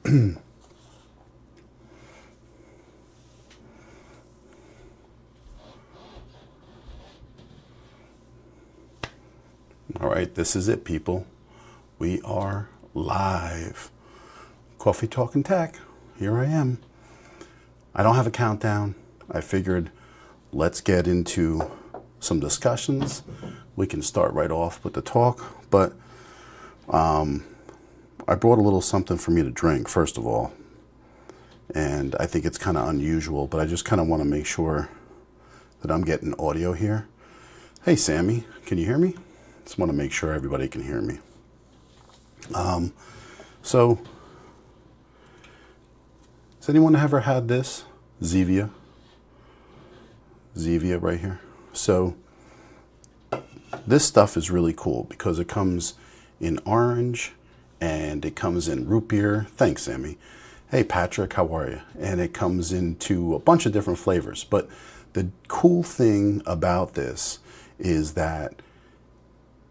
All right, this is it, people. We are live. Coffee Talking Tech. Here I am. I don't have a countdown. I figured let's get into some discussions. We can start right off with the talk, but I brought a little something for me to drink, first of all. And I think it's kind of unusual, but I just kind of want to make sure that I'm getting audio here. Hey, Sammy, can you hear me? Just want to make sure everybody can hear me. So, has anyone ever had this? Zevia right here. So, this stuff is really cool because it comes in orange and it comes in root beer. Thanks, Sammy. Hey, Patrick, how are you? And it comes into a bunch of different flavors. But the cool thing about this is that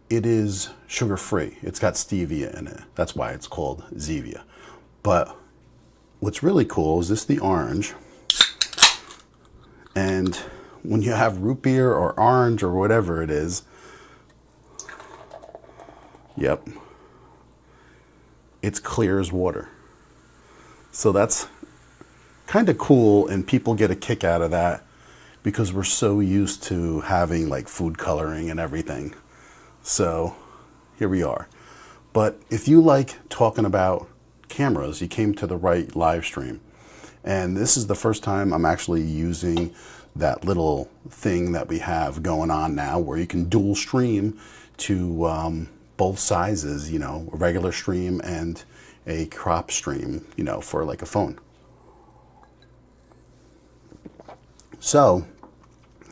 it is sugar-free. It's got stevia in it. That's why it's called Zevia. But what's really cool is this the orange. And when you have root beer or orange or whatever it is, yep, it's clear as water. So that's kind of cool, and people get a kick out of that because we're so used to having like food coloring and everything. So here we are. But if you like talking about cameras, you came to the right live stream. And this is the first time I'm actually using that little thing that we have going on now where you can dual stream to both sizes, you know, a regular stream and a crop stream, you know, for like a phone. So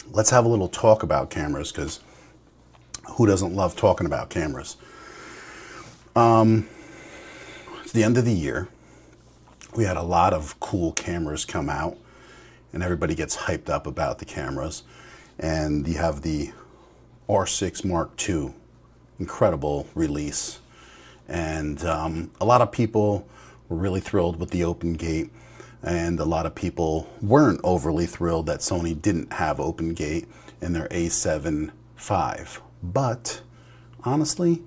let's have a little talk about cameras, because who doesn't love talking about cameras? It's the end of the year. We had a lot of cool cameras come out and everybody gets hyped up about the cameras. And you have the R6 Mark II, incredible release. And a lot of people were really thrilled with the open gate, and a lot of people weren't overly thrilled that Sony didn't have open gate in their A7 IV. But honestly,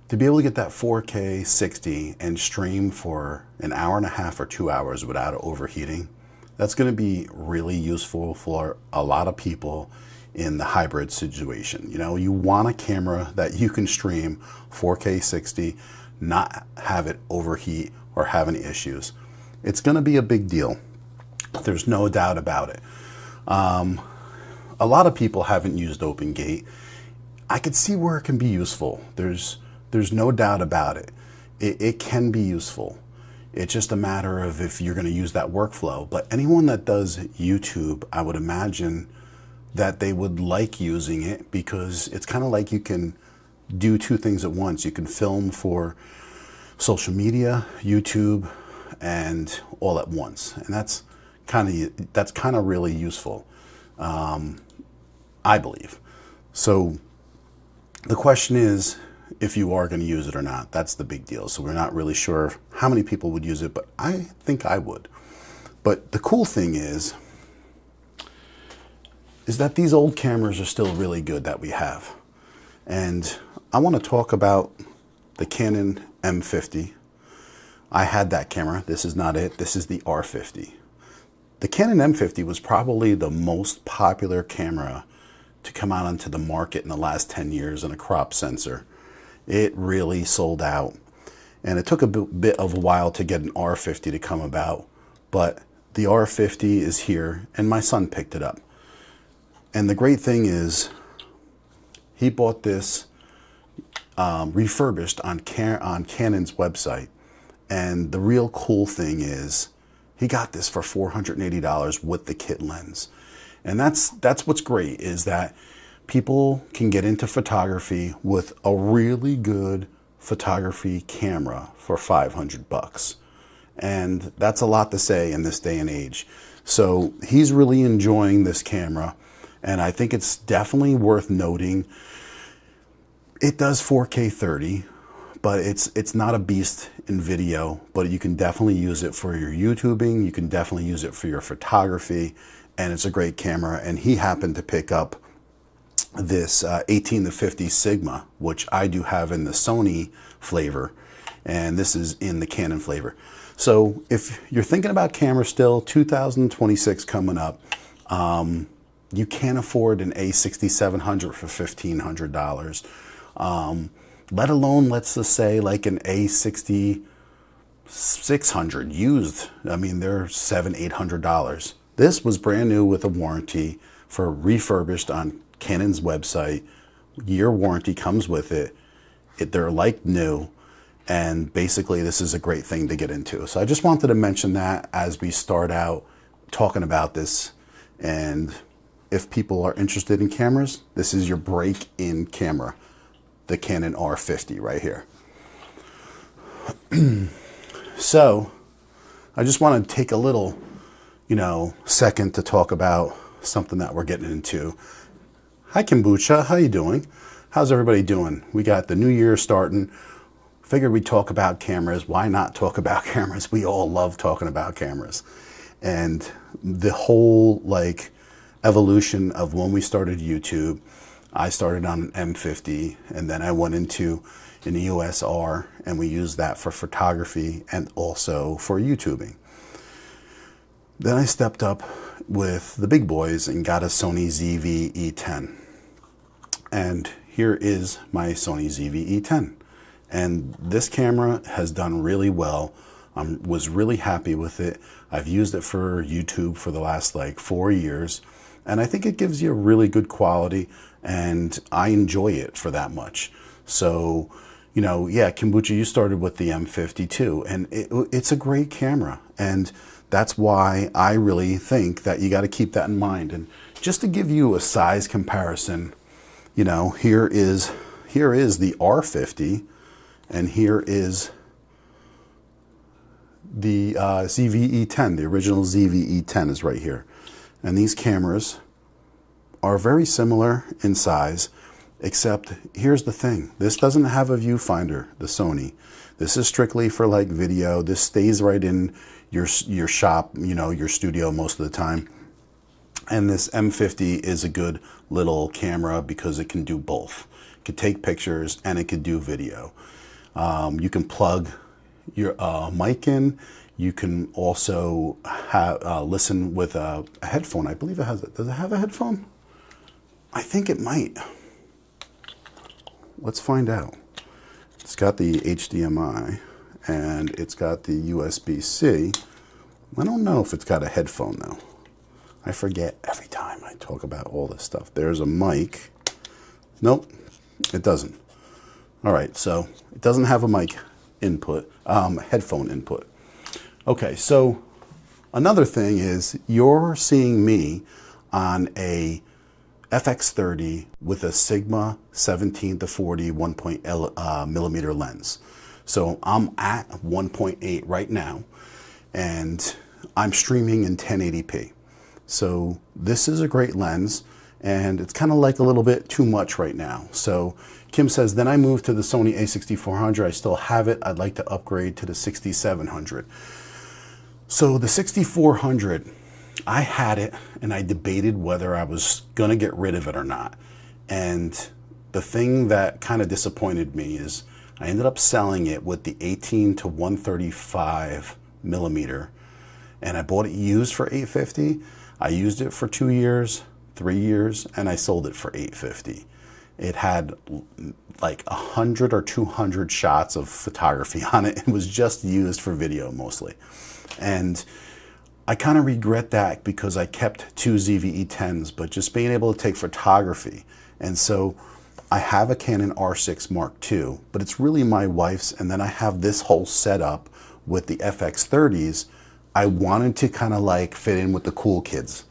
to be able to get that 4K 60 and stream for an hour and a half or 2 hours without overheating, that's going to be really useful for a lot of people in the hybrid situation. You know, you want a camera that you can stream 4K 60, not have it overheat or have any issues. It's going to be a big deal. There's no doubt about it. A lot of people haven't used open gate. I could see where it can be useful. There's no doubt about it. It can be useful. It's just a matter of if you're going to use that workflow. But anyone that does YouTube, I would imagine that they would like using it, because it's kind of like you can do two things at once. You can film for social media, YouTube, and all at once. And that's kind of really useful, I believe. So the question is if you are going to use it or not. That's the big deal. So we're not really sure how many people would use it, but I think I would. But the cool thing is that these old cameras are still really good that we have. And I want to talk about the Canon M50. I had that camera. This is not it. This is the R50. The Canon M50 was probably the most popular camera to come out onto the market in the last 10 years in a crop sensor. It really sold out. And it took a bit of a while to get an R50 to come about. But the R50 is here, and my son picked it up. And the great thing is, he bought this refurbished on Canon's website. And the real cool thing is, he got this for $480 with the kit lens. And that's what's great, is that people can get into photography with a really good photography camera for $500. And that's a lot to say in this day and age. So he's really enjoying this camera. And I think it's definitely worth noting. It does 4K 30, but it's not a beast in video, but you can definitely use it for your YouTubing. You can definitely use it for your photography, and it's a great camera. And he happened to pick up this 18-50 Sigma, which I do have in the Sony flavor, and this is in the Canon flavor. So if you're thinking about cameras still, 2026 coming up, you can't afford an A6700 for $1,500. Let alone, let's just say, like an A6600 used. I mean, they're $700-800. This was brand new with a warranty for refurbished on Canon's website. Year warranty comes with it. They're like new, and basically this is a great thing to get into. So I just wanted to mention that as we start out talking about this. And if people are interested in cameras, this is your break-in camera, the Canon R50 right here. So I just want to take a little, second to talk about something that we're getting into. Hi Kombucha, how you doing? How's everybody doing? We got the new year starting. Figured we'd talk about cameras. Why not talk about cameras? We all love talking about cameras. And the whole evolution of when we started YouTube, I started on an M50, and then I went into an EOS R, and we used that for photography and also for YouTubing. Then I stepped up with the big boys and got a Sony ZV-E10. And here is my Sony ZV-E10. And this camera has done really well. I was really happy with it. I've used it for YouTube for the last 4 years. And I think it gives you a really good quality, and I enjoy it for that much. So, yeah, Kombucha, you started with the M50 too, and it's a great camera. And that's why I really think that you got to keep that in mind. And just to give you a size comparison, here is the R50, and here is the ZV-E10. The original ZV-E10 is right here. And these cameras are very similar in size, except here's the thing. This doesn't have a viewfinder, the Sony. This is strictly for video. This stays right in your shop, your studio most of the time. And this M50 is a good little camera because it can do both. It can take pictures and it can do video. You can plug your mic in. You can also listen with a headphone. I believe it has it. Does it have a headphone? I think it might. Let's find out. It's got the HDMI and it's got the USB-C. I don't know if it's got a headphone though. I forget every time I talk about all this stuff. There's a mic. Nope, it doesn't. All right, so it doesn't have a mic input, headphone input. Okay, so another thing is you're seeing me on a FX30 with a Sigma 17-40 1.0 millimeter lens. So I'm at 1.8 right now, and I'm streaming in 1080p. So this is a great lens, and it's kind of a little bit too much right now. So Kim says, then I moved to the Sony A6400. I still have it. I'd like to upgrade to the 6700. So the 6400, I had it and I debated whether I was going to get rid of it or not. And the thing that kind of disappointed me is I ended up selling it with the 18-135 millimeter, and I bought it used for $850. I used it for 2 years, 3 years, and I sold it for $850. It had 100 or 200 shots of photography on it. It was just used for video mostly. And I kind of regret that because I kept 2 ZV-E10s, but just being able to take photography. And so I have a Canon R6 Mark II, but it's really my wife's. And then I have this whole setup with the FX30s. I wanted to kind of fit in with the cool kids.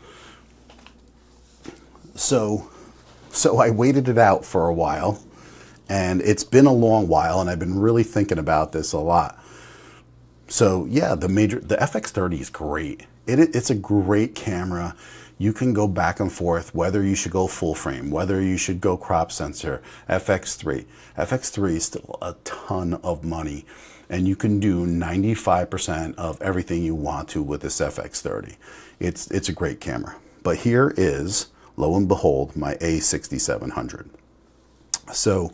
So I waited it out for a while, and it's been a long while, and I've been really thinking about this a lot. So yeah, the FX30 is great. It's a great camera. you can go back and forth whether you should go full frame, whether you should go crop sensor, FX3. FX3 is still a ton of money, and you can do 95% of everything you want to with this FX30. It's a great camera. But here is, lo and behold, my A6700. So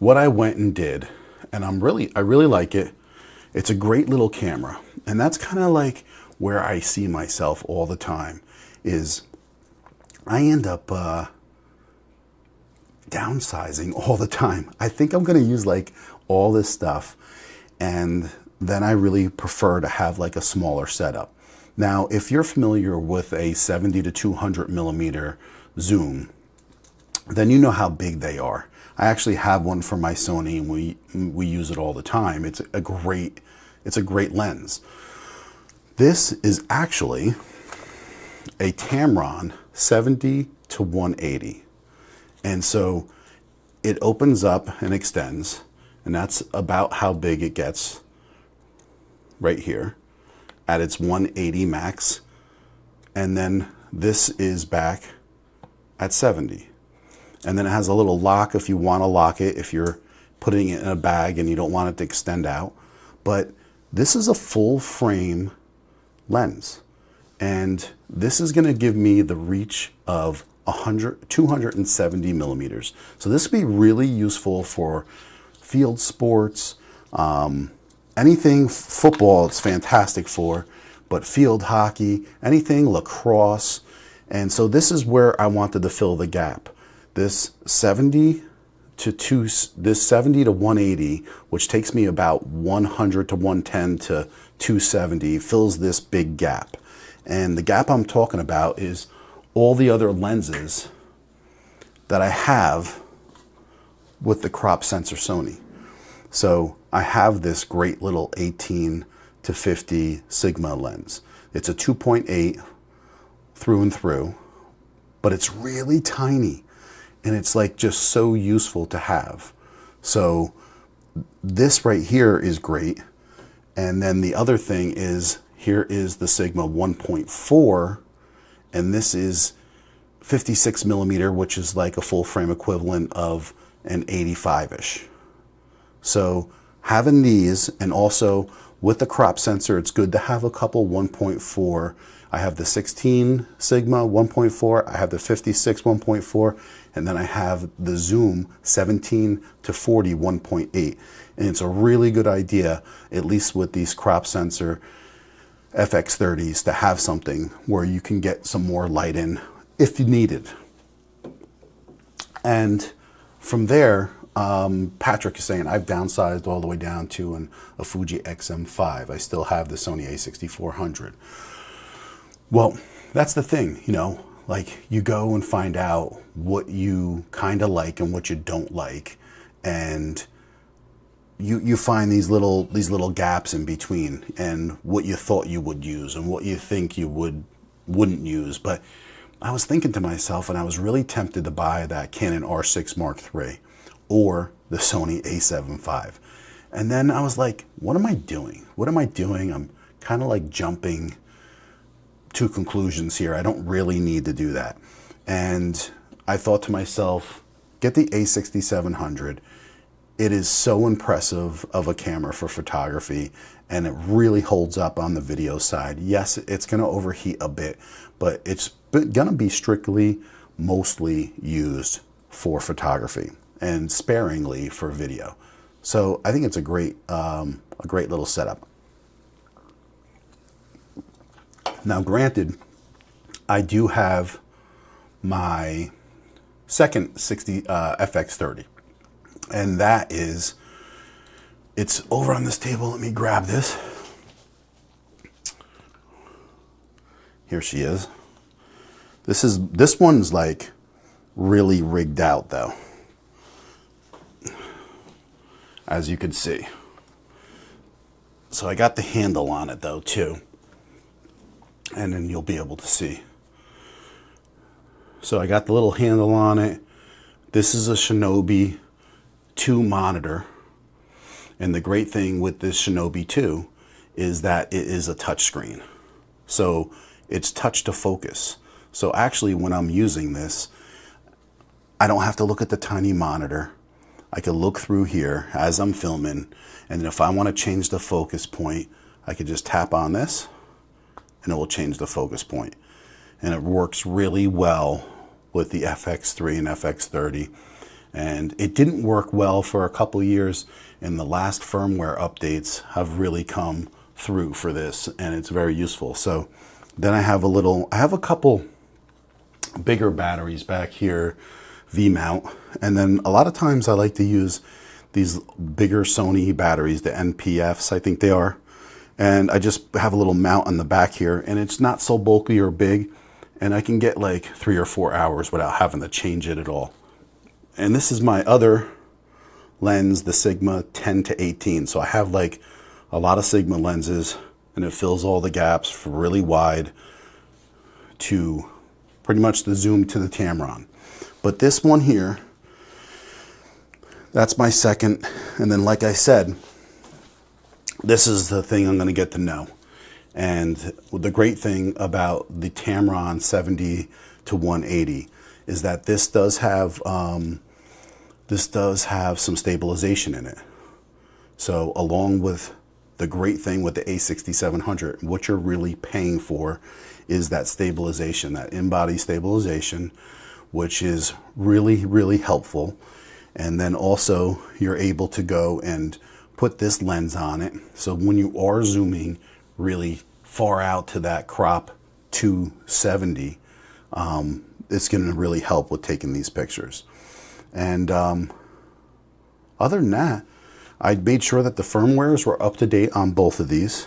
what I went and did, and I really like it. It's a great little camera, and that's kind of like where I see myself all the time, is I end up downsizing all the time. I think I'm going to use like all this stuff, and then I really prefer to have like a smaller setup. Now, if you're familiar with a 70 to 200 millimeter zoom, then you know how big they are. I actually have one for my Sony, and we use it all the time. It's a great lens. This is actually a Tamron 70 to 180. And so it opens up and extends, and that's about how big it gets right here at its 180 max. And then this is back at 70. And then it has a little lock if you want to lock it, if you're putting it in a bag and you don't want it to extend out. But this is a full frame lens. And this is going to give me the reach of 270 millimeters. So this would be really useful for field sports, anything football it's fantastic for, but field hockey, anything lacrosse. And so this is where I wanted to fill the gap. This 70 to 180, which takes me about 100 to 110 to 270, fills this big gap. And the gap I'm talking about is all the other lenses that I have with the crop sensor Sony. So I have this great little 18 to 50 Sigma lens. It's a 2.8 through and through, but it's really tiny, and it's like just so useful to have. So this right here is great. And then the other thing is, here is the Sigma 1.4, and this is 56 millimeter, which is like a full frame equivalent of an 85-ish. So having these, and also with the crop sensor, it's good to have a couple 1.4. I have the 16 Sigma 1.4, I have the 56 1.4, and then I have the zoom 17 to 40 1.8. And it's a really good idea, at least with these crop sensor FX30s, to have something where you can get some more light in if you need it. And from there, Patrick is saying, I've downsized all the way down to a Fuji XM5. I still have the Sony A6400. Well, that's the thing, you know, like you go and find out what you kind of like and what you don't like, and you find these little gaps in between, and what you thought you would use and what you think you wouldn't use. But I was thinking to myself, and I was really tempted to buy that Canon R6 Mark III or the Sony A7 IV. And then I was like, what am I doing? What am I doing? I'm kind of like jumping to conclusions here. I don't really need to do that. And I thought to myself, get the A6700. It is so impressive of a camera for photography, and it really holds up on the video side. Yes, it's going to overheat a bit, but it's going to be strictly mostly used for photography and sparingly for video. So I think it's a great little setup. Now, granted, I do have my second FX30, and that is, it's over on this table. Let me grab this. Here she is. This one's like really rigged out though, as you can see. So I got the handle on it though too, and then you'll be able to see. So I got the little handle on it. This is a Shinobi 2 monitor, and the great thing with this Shinobi 2 is that it is a touch screen. So it's touch to focus. So actually when I'm using this, I don't have to look at the tiny monitor. I can look through here as I'm filming, and if I want to change the focus point, I could just tap on this and it will change the focus point. And it works really well with the FX3 and FX30. And it didn't work well for a couple of years, and the last firmware updates have really come through for this, and it's very useful. So then I have a couple bigger batteries back here, V-mount, and then a lot of times I like to use these bigger Sony batteries, the NPFs I think they are, and I just have a little mount on the back here, and it's not so bulky or big, and I can get like 3 or 4 hours without having to change it at all. And this is my other lens, the Sigma 10 to 18. So I have like a lot of Sigma lenses, and it fills all the gaps from really wide to pretty much the zoom to the Tamron. But this one here, that's my second. And then like I said, this is the thing I'm going to get to know. And the great thing about the Tamron 70 to 180 is that this does have some stabilization in it. So along with the great thing with the A6700, what you're really paying for is that stabilization, that in-body stabilization, which is really, really helpful. And then also you're able to go and put this lens on it. So when you are zooming really far out to that crop 270, it's going to really help with taking these pictures. And other than that, I made sure that the firmwares were up to date on both of these,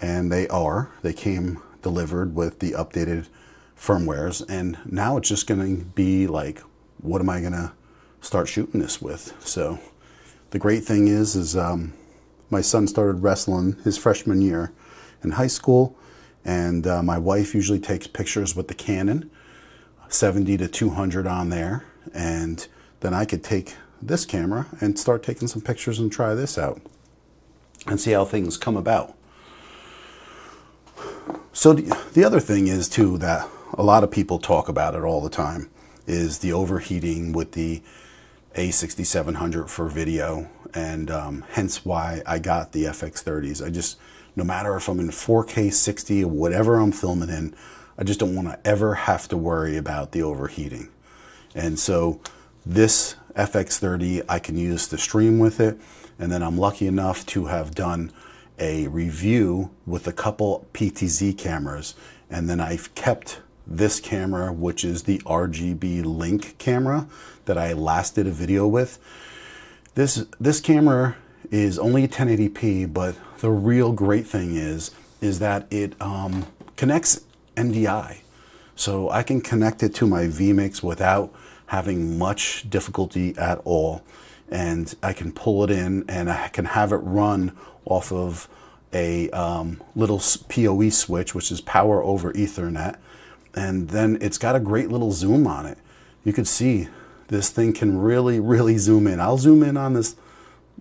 and they are. They came delivered with the updated firmwares, and now it's just going to be like, what am I going to start shooting this with? So the great thing is my son started wrestling his freshman year in high school, and my wife usually takes pictures with the Canon 70 to 200 on there, and then I could take this camera and start taking some pictures and try this out and see how things come about. So the other thing is too, that a lot of people talk about it all the time, is the overheating with the A6700 for video, and hence why I got the FX30s. I just, no matter if I'm in 4K 60 or whatever I'm filming in, I just don't want to ever have to worry about the overheating. And so this FX30 I can use to stream with it, and then I'm lucky enough to have done a review with a couple PTZ cameras, and then I've kept this camera, which is the RGB Link camera that I last did a video with. This camera is only 1080p, but the real great thing is that it connects NDI. So I can connect it to my vMix without having much difficulty at all. And I can pull it in, and I can have it run off of a little PoE switch, which is power over Ethernet. And then it's got a great little zoom on it. You can see this thing can really, really zoom in. I'll zoom in on this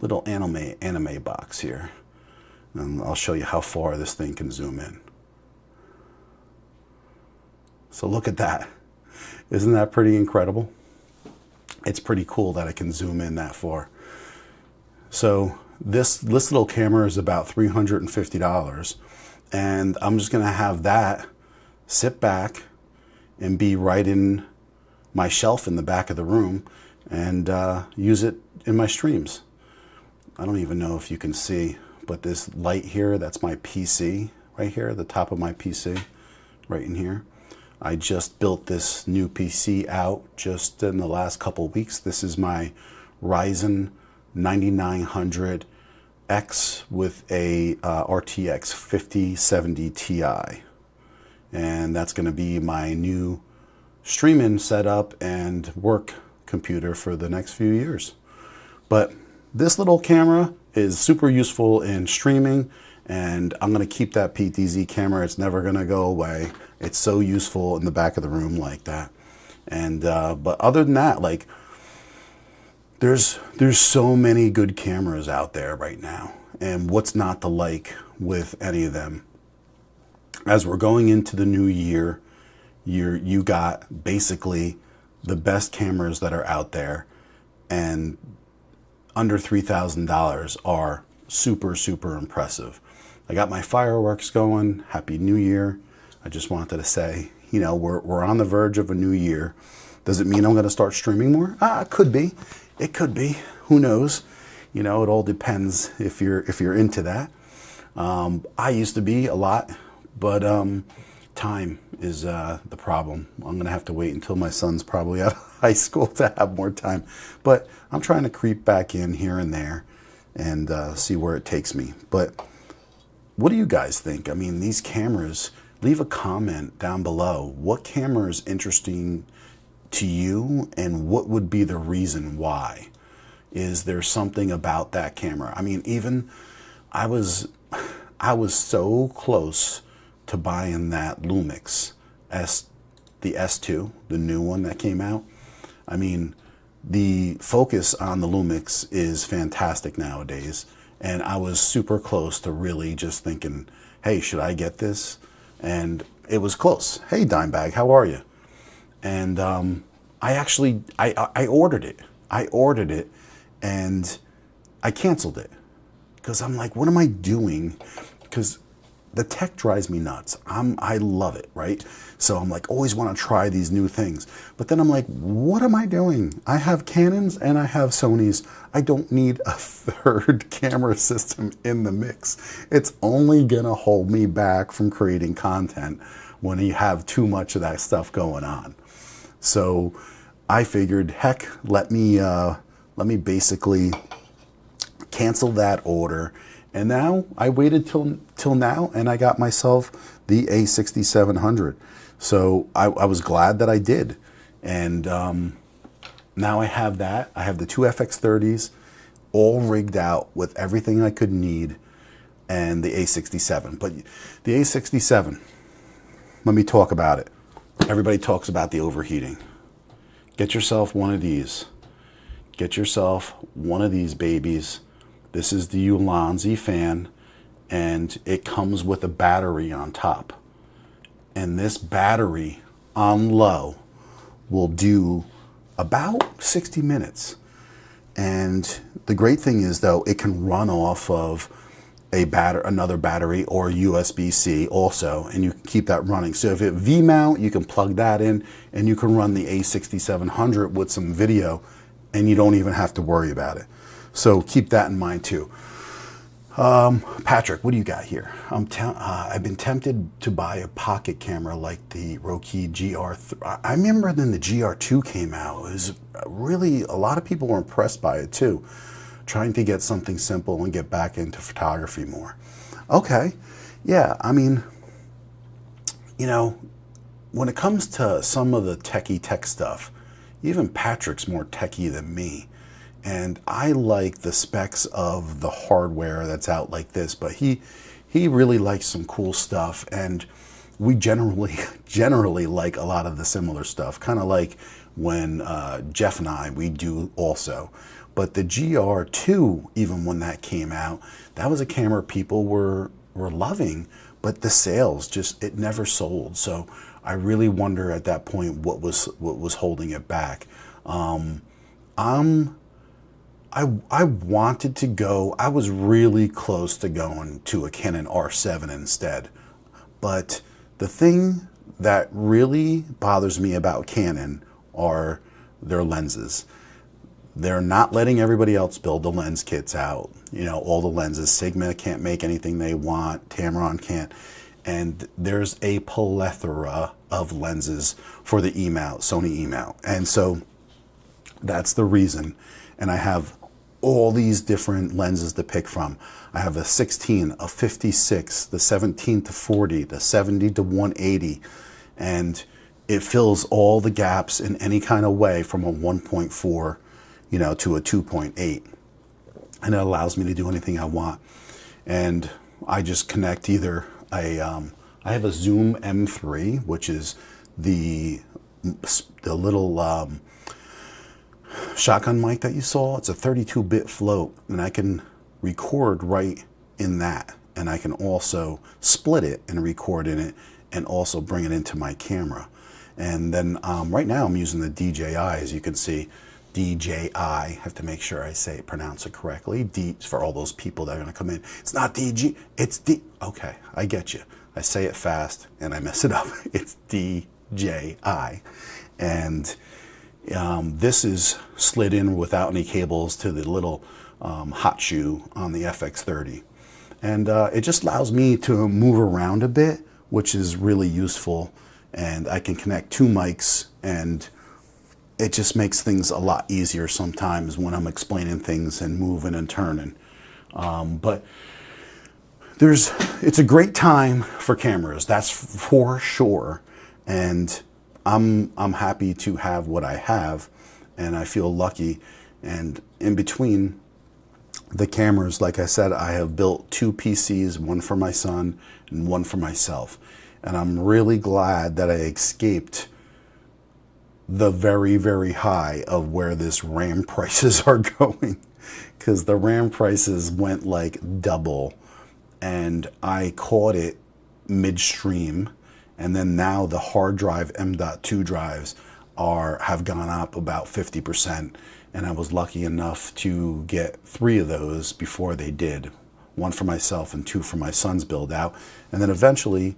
little anime box here, and I'll show you how far this thing can zoom in. So look at that. Isn't that pretty incredible? It's pretty cool that I can zoom in that far. So this little camera is about $350, and I'm just going to have that sit back and be right in my shelf in the back of the room, and use it in my streams. I don't even know if you can see, but this light here, that's my PC right here, the top of my PC right in here. I just built this new PC out just in the last couple of weeks. This is my Ryzen 9900X with a RTX 5070 Ti. And that's going to be my new streaming setup and work computer for the next few years. But this little camera is super useful in streaming, and I'm going to keep that PTZ camera. It's never going to go away. It's so useful in the back of the room like that. And but other than that, like, there's so many good cameras out there right now, and what's not to like with any of them? As we're going into the new year, You got basically the best cameras that are out there, and under $3,000 are super, super impressive. I got my fireworks going. Happy New Year. I just wanted to say, you know, we're on the verge of a new year. Does it mean I'm going to start streaming more? It could be. It could be. Who knows? You know, it all depends if you're into that. I used to be a lot, but time is the problem. I'm going to have to wait until my son's probably out of high school to have more time. But I'm trying to creep back in here and there and see where it takes me. But what do you guys think? I mean, these cameras, leave a comment down below. What camera is interesting to you, and what would be the reason why? Is there something about that camera? I mean, even I was so close to buying that Lumix the S2, the new one that came out. I mean, the focus on the Lumix is fantastic nowadays, and I was super close to really just thinking, hey, should I get this? And it was close. Hey, Dimebag, how are you? And I ordered it. I ordered it, and I canceled it because I'm like, what am I doing? Because the tech drives me nuts. I love it, right? So I'm like, always want to try these new things. But then I'm like, what am I doing? I have Canons and I have Sonys. I don't need a third camera system in the mix. It's only gonna hold me back from creating content when you have too much of that stuff going on. So I figured, heck, let me basically cancel that order. And now I waited till now, and I got myself the A6700. So I was glad that I did. And now I have that. I have the two FX30s all rigged out with everything I could need, and the A67. But the A67, let me talk about it. Everybody talks about the overheating. Get yourself one of these. Get yourself one of these babies. This is the Ulanzi fan, and it comes with a battery on top. And this battery on low will do about 60 minutes. And the great thing is, though, it can run off of another battery or USB-C also, and you can keep that running. So if it V-mount, you can plug that in, and you can run the A6700 with some video, and you don't even have to worry about it. So keep that in mind too. Patrick, what do you got here? I've been tempted to buy a pocket camera like the Roku GR3. I remember then the GR2 came out. It was really, a lot of people were impressed by it too. Trying to get something simple and get back into photography more. Okay, yeah, I mean, you know, when it comes to some of the tech stuff, even Patrick's more techie than me. And I like the specs of the hardware that's out like this, but he really likes some cool stuff, and we generally like a lot of the similar stuff, kind of like when Jeff and I, we do also. But the GR2, even when that came out, that was a camera people were loving, but the sales just, it never sold. So I really wonder at that point what was holding it back. I wanted to go, I was really close to going to a Canon R7 instead. But the thing that really bothers me about Canon are their lenses. They're not letting everybody else build the lens kits out. You know, all the lenses. Sigma can't make anything they want. Tamron can't. And there's a plethora of lenses for the E-mount, Sony E-mount. And so that's the reason. And I have all these different lenses to pick from. I have a 16, a 56, the 17 to 40, the 70 to 180, and it fills all the gaps in any kind of way from a 1.4, you know, to a 2.8, and it allows me to do anything I want. And I just connect either I have a Zoom M3, which is the little shotgun mic that you saw. It's a 32-bit float, and I can record right in that, and I can also split it and record in it and also bring it into my camera. And then right now I'm using the DJI, as you can see. DJI, I have to make sure I pronounce it correctly. D, for all those people that are going to come in. It's not DG, it's D. Okay, I get you. I say it fast and I mess it up. It's DJI. And this is slid in without any cables to the little hot shoe on the FX30. And it just allows me to move around a bit, which is really useful. And I can connect 2 mics, and it just makes things a lot easier sometimes when I'm explaining things and moving and turning. But it's a great time for cameras, that's for sure. And I'm happy to have what I have, and I feel lucky. And in between the cameras, like I said, I have built 2 PCs, one for my son and one for myself. And I'm really glad that I escaped the very, very high of where this RAM prices are going, because the RAM prices went like double, and I caught it midstream. And then now the hard drive M.2 drives have gone up about 50%. And I was lucky enough to get 3 of those before they did. 1 for myself and 2 for my son's build out. And then eventually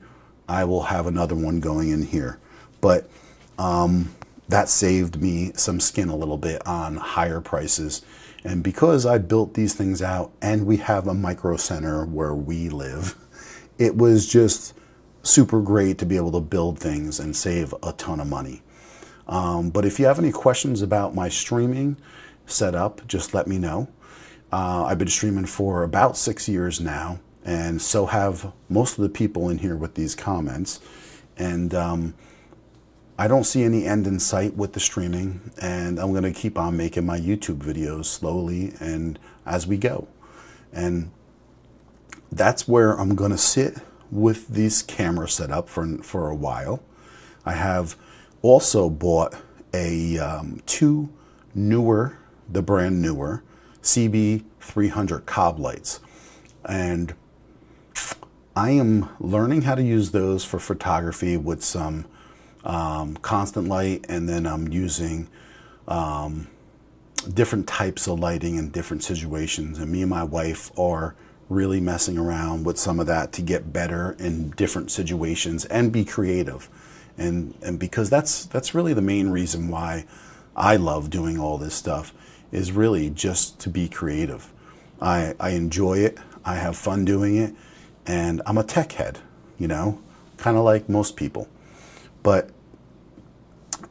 I will have another one going in here. But that saved me some skin a little bit on higher prices. And because I built these things out and we have a micro center where we live, it was just super great to be able to build things and save a ton of money. But if you have any questions about my streaming setup, just let me know. I've been streaming for about 6 years now, and so have most of the people in here with these comments. And I don't see any end in sight with the streaming, and I'm going to keep on making my YouTube videos slowly and as we go. And that's where I'm going to sit with this camera setup for a while. I have also bought a 2 newer, the brand newer CB300 Cobb lights, and I am learning how to use those for photography with some constant light, and then I'm using different types of lighting in different situations. And me and my wife are really messing around with some of that to get better in different situations and be creative. And because that's really the main reason why I love doing all this stuff, is really just to be creative. I enjoy it, I have fun doing it, and I'm a tech head, you know, kind of like most people. But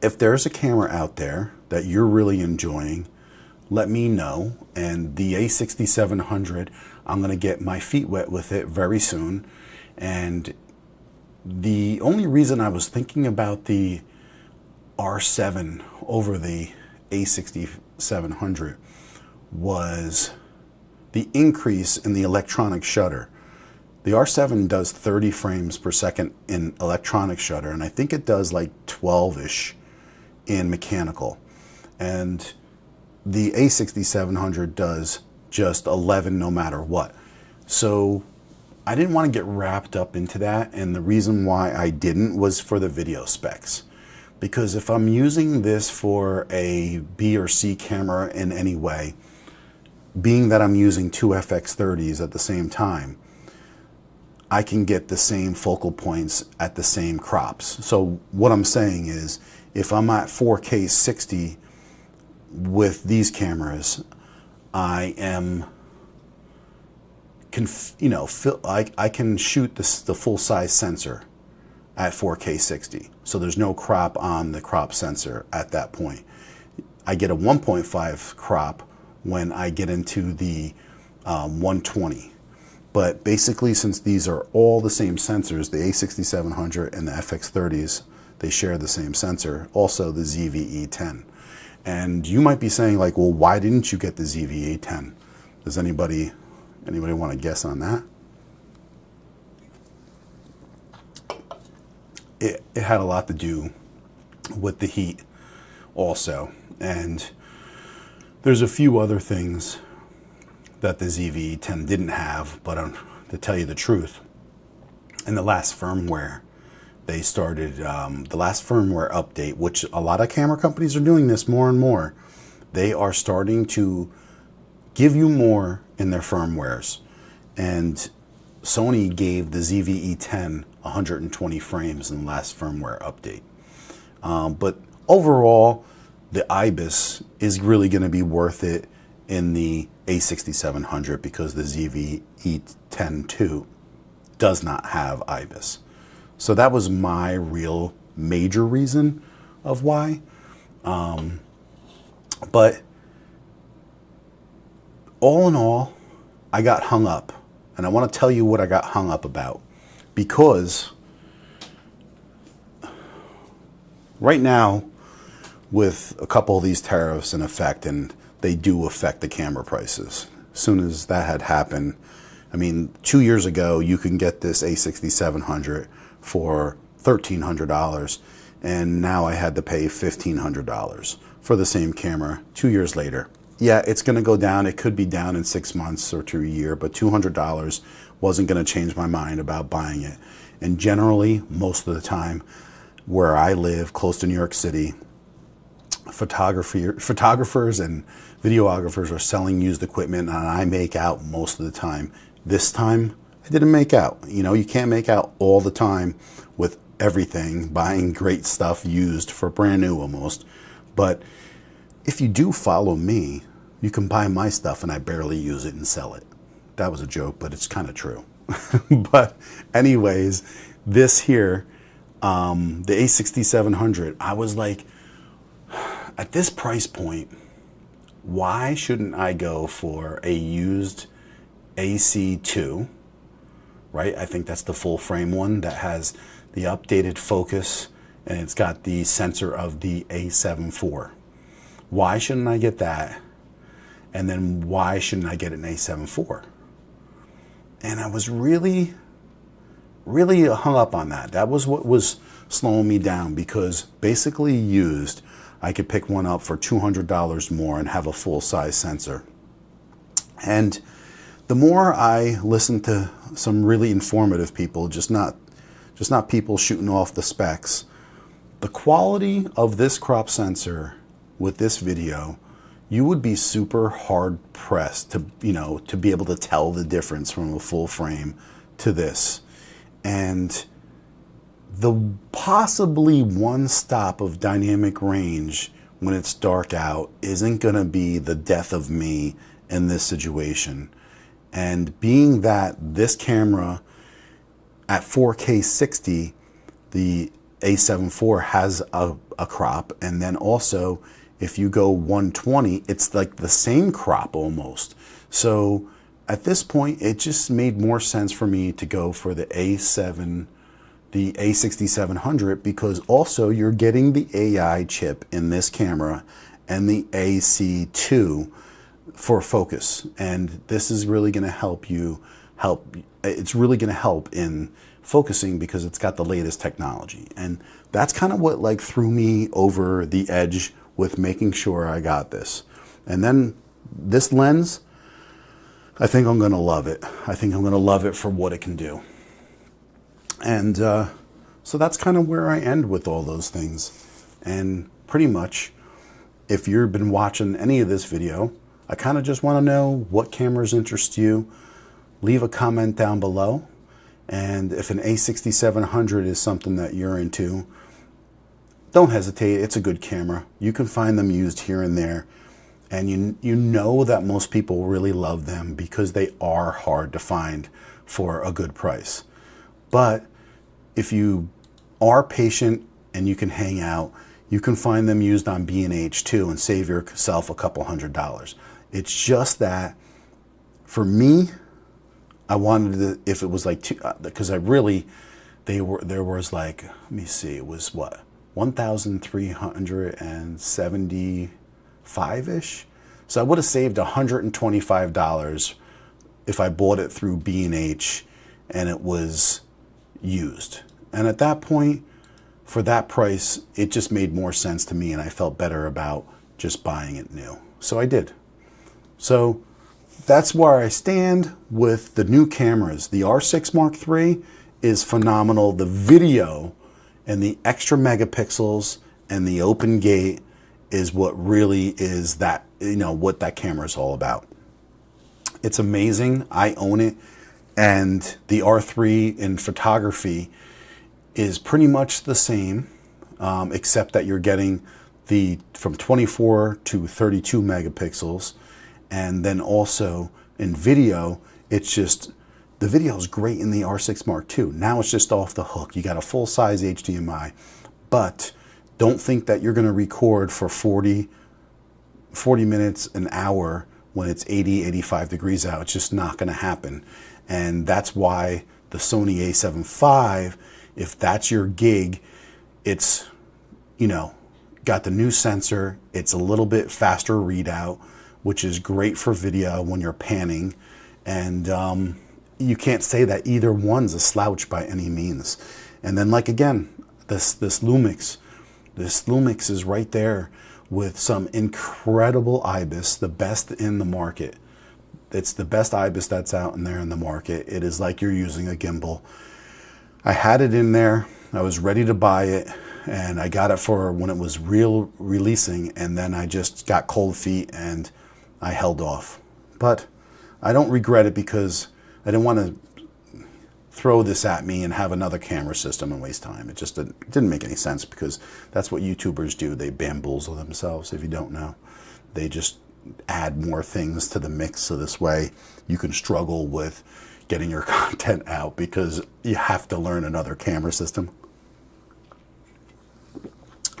if there's a camera out there that you're really enjoying, let me know. And the A6700, I'm going to get my feet wet with it very soon. And the only reason I was thinking about the R7 over the A6700 was the increase in the electronic shutter. The R7 does 30 frames per second in electronic shutter, and I think it does like 12-ish in mechanical. And the A6700 does just 11 no matter what. So I didn't want to get wrapped up into that, and the reason why I didn't was for the video specs. Because if I'm using this for a B or C camera in any way, being that I'm using 2 FX30s at the same time, I can get the same focal points at the same crops. So what I'm saying is, if I'm at 4K 60 with these cameras, I am, I can shoot the full size sensor at 4K 60. So there's no crop on the crop sensor at that point. I get a 1.5 crop when I get into the 120. But basically, since these are all the same sensors, the A6700 and the FX30s, they share the same sensor, also the ZVE10. And you might be saying, like, well, why didn't you get the ZVE10? Does anybody want to guess on that? It had a lot to do with the heat also. And there's a few other things that the ZVE10 didn't have, but to tell you the truth, in the last firmware they started the last firmware update, which a lot of camera companies are doing this more and more. They are starting to give you more in their firmwares. And Sony gave the ZV-E10 120 frames in the last firmware update. But overall, the IBIS is really going to be worth it in the A6700 because the ZV-E10 II does not have IBIS. So that was my real major reason of why. But all in all, I got hung up. And I want to tell you what I got hung up about. Because right now, with a couple of these tariffs in effect, and they do affect the camera prices. As soon as that had happened, I mean, 2 years ago, you can get this A6700 for $1,300, and now I had to pay $1,500 for the same camera 2 years later. Yeah, it's going to go down. It could be down in 6 months or to a year, but $200 wasn't going to change my mind about buying it. And generally, most of the time, where I live, close to New York City, photographers and videographers are selling used equipment, and I make out most of the time. This time, I didn't make out. You know, you can't make out all the time with everything, buying great stuff used for brand new almost. But if you do follow me, you can buy my stuff and I barely use it and sell it. That was a joke, but it's kind of true. But anyways, this here, the A6700, I was like, at this price point, why shouldn't I go for a used AC2, right? I think that's the full frame one that has the updated focus and it's got the sensor of the A7 IV. Why shouldn't I get that? And then why shouldn't I get an A7 IV? And I was really hung up on that. That was what was slowing me down, because basically used, I could pick one up for $200 more and have a full-size sensor. And the more I listened to some really informative people, just not people shooting off the specs, the quality of this crop sensor with this video, you would be super hard pressed to, to be able to tell the difference from a full frame to this. And the possibly one stop of dynamic range when it's dark out isn't going to be the death of me in this situation. And being that this camera at 4K 60, the A7 IV has a crop, and then also if you go 120, it's like the same crop almost. So at this point, it just made more sense for me to go for the A6700, because also you're getting the AI chip in this camera and the AC2 for focus. And this is really going to help it's really going to help in focusing because it's got the latest technology. And that's kind of what threw me over the edge with making sure I got this. And then this lens, I think I'm going to love it. I think I'm going to love it for what it can do. And so that's kind of where I end with all those things. And pretty much, if you've been watching any of this video, I kind of just want to know what cameras interest you. Leave a comment down below. And if an A6700 is something that you're into, don't hesitate. It's a good camera. You can find them used here and there. And you know that most people really love them because they are hard to find for a good price. But if you are patient and you can hang out, you can find them used on B&H too and save yourself a couple $100s. It's just that for me, I wanted to, if it was because there was let me see, it was what, 1,375-ish. So I would have saved $125 if I bought it through B&H and it was used. And at that point, for that price, it just made more sense to me and I felt better about just buying it new. So I did. So that's where I stand with the new cameras. The R6 Mark III is phenomenal. The video And the extra megapixels and the open gate is what really is that, you know, what that camera is all about. It's amazing. I own it. And the R3 in photography is pretty much the same, except that you're getting the from 24 to 32 megapixels. And then also in video, it's just, the video is great in the R6 Mark II. Now it's just off the hook. You got a full-size HDMI, but don't think that you're going to record for 40 minutes, an hour when it's 80, 85 degrees out. It's just not going to happen. And that's why the Sony A7 IV, if that's your gig, it's, you know, got the new sensor. It's a little bit faster readout, which is great for video when you're panning. And you can't say that either one's a slouch by any means. And then, like, again, this Lumix is right there with some incredible IBIS, the best in the market. It's the best IBIS that's out in there in the market. It is like you're using a gimbal. I had it in there. I was ready to buy it, and I got it for when it was releasing, and then I just got cold feet and I held off. But I don't regret it, because I didn't want to throw this at me and have another camera system and waste time. It just didn't make any sense, because that's what YouTubers do. They bamboozle themselves, if you don't know. They just add more things to the mix, so this way you can struggle with getting your content out, because you have to learn another camera system.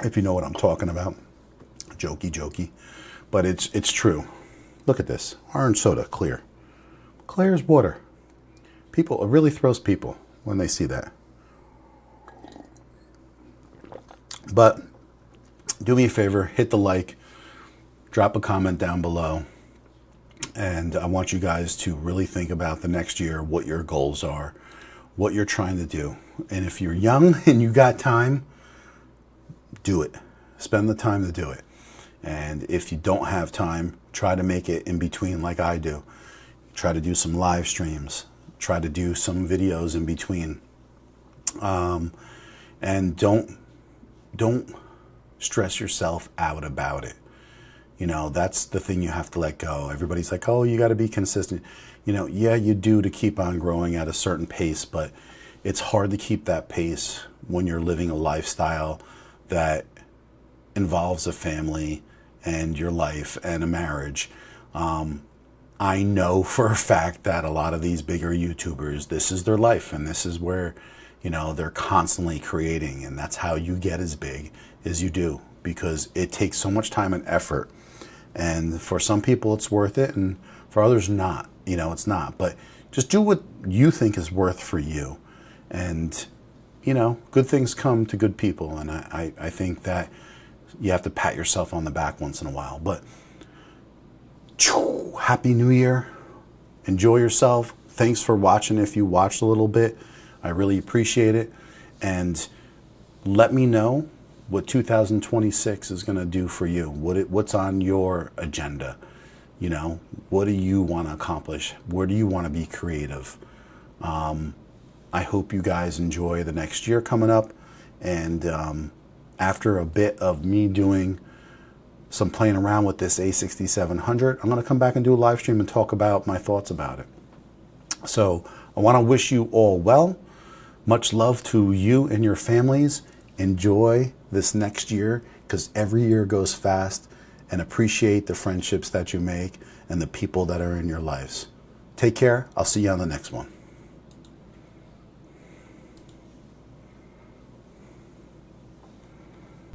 If you know what I'm talking about. Jokey. But it's true. Look at this. Orange soda, clear. Clear as water. People, it really throws people when they see that. But do me a favor, hit the like, drop a comment down below, and I want you guys to really think about the next year, what your goals are, what you're trying to do. And if you're young and you got time, do it. Spend the time to do it. And if you don't have time, try to make it in between, like I do. Try to do some live streams. Try to do some videos in between. And don't stress yourself out about it. You know, that's the thing you have to let go. Everybody's like, oh, you got to be consistent. You know, yeah, you do, to keep on growing at a certain pace, but it's hard to keep that pace when you're living a lifestyle that involves a family and your life and a marriage. I know for a fact that a lot of these bigger YouTubers, this is their life, and this is where, you know, they're constantly creating, and that's how you get as big as you do, because it takes so much time and effort. And for some people it's worth it, and for others not. You know, it's not. But just do what you think is worth for you. And, you know, good things come to good people, and I think that you have to pat yourself on the back once in a while. But Happy New Year. Enjoy yourself. Thanks for watching. If you watched a little bit, I really appreciate it. And let me know what 2026 is going to do for you. What's on your agenda? You know, what do you want to accomplish? Where do you want to be creative? I hope you guys enjoy the next year coming up. And after a bit of me doing some playing around with this A6700, I'm going to come back and do a live stream and talk about my thoughts about it. So I want to wish you all well. Much love to you and your families. Enjoy this next year, because every year goes fast, and appreciate the friendships that you make and the people that are in your lives. Take care. I'll see you on the next one.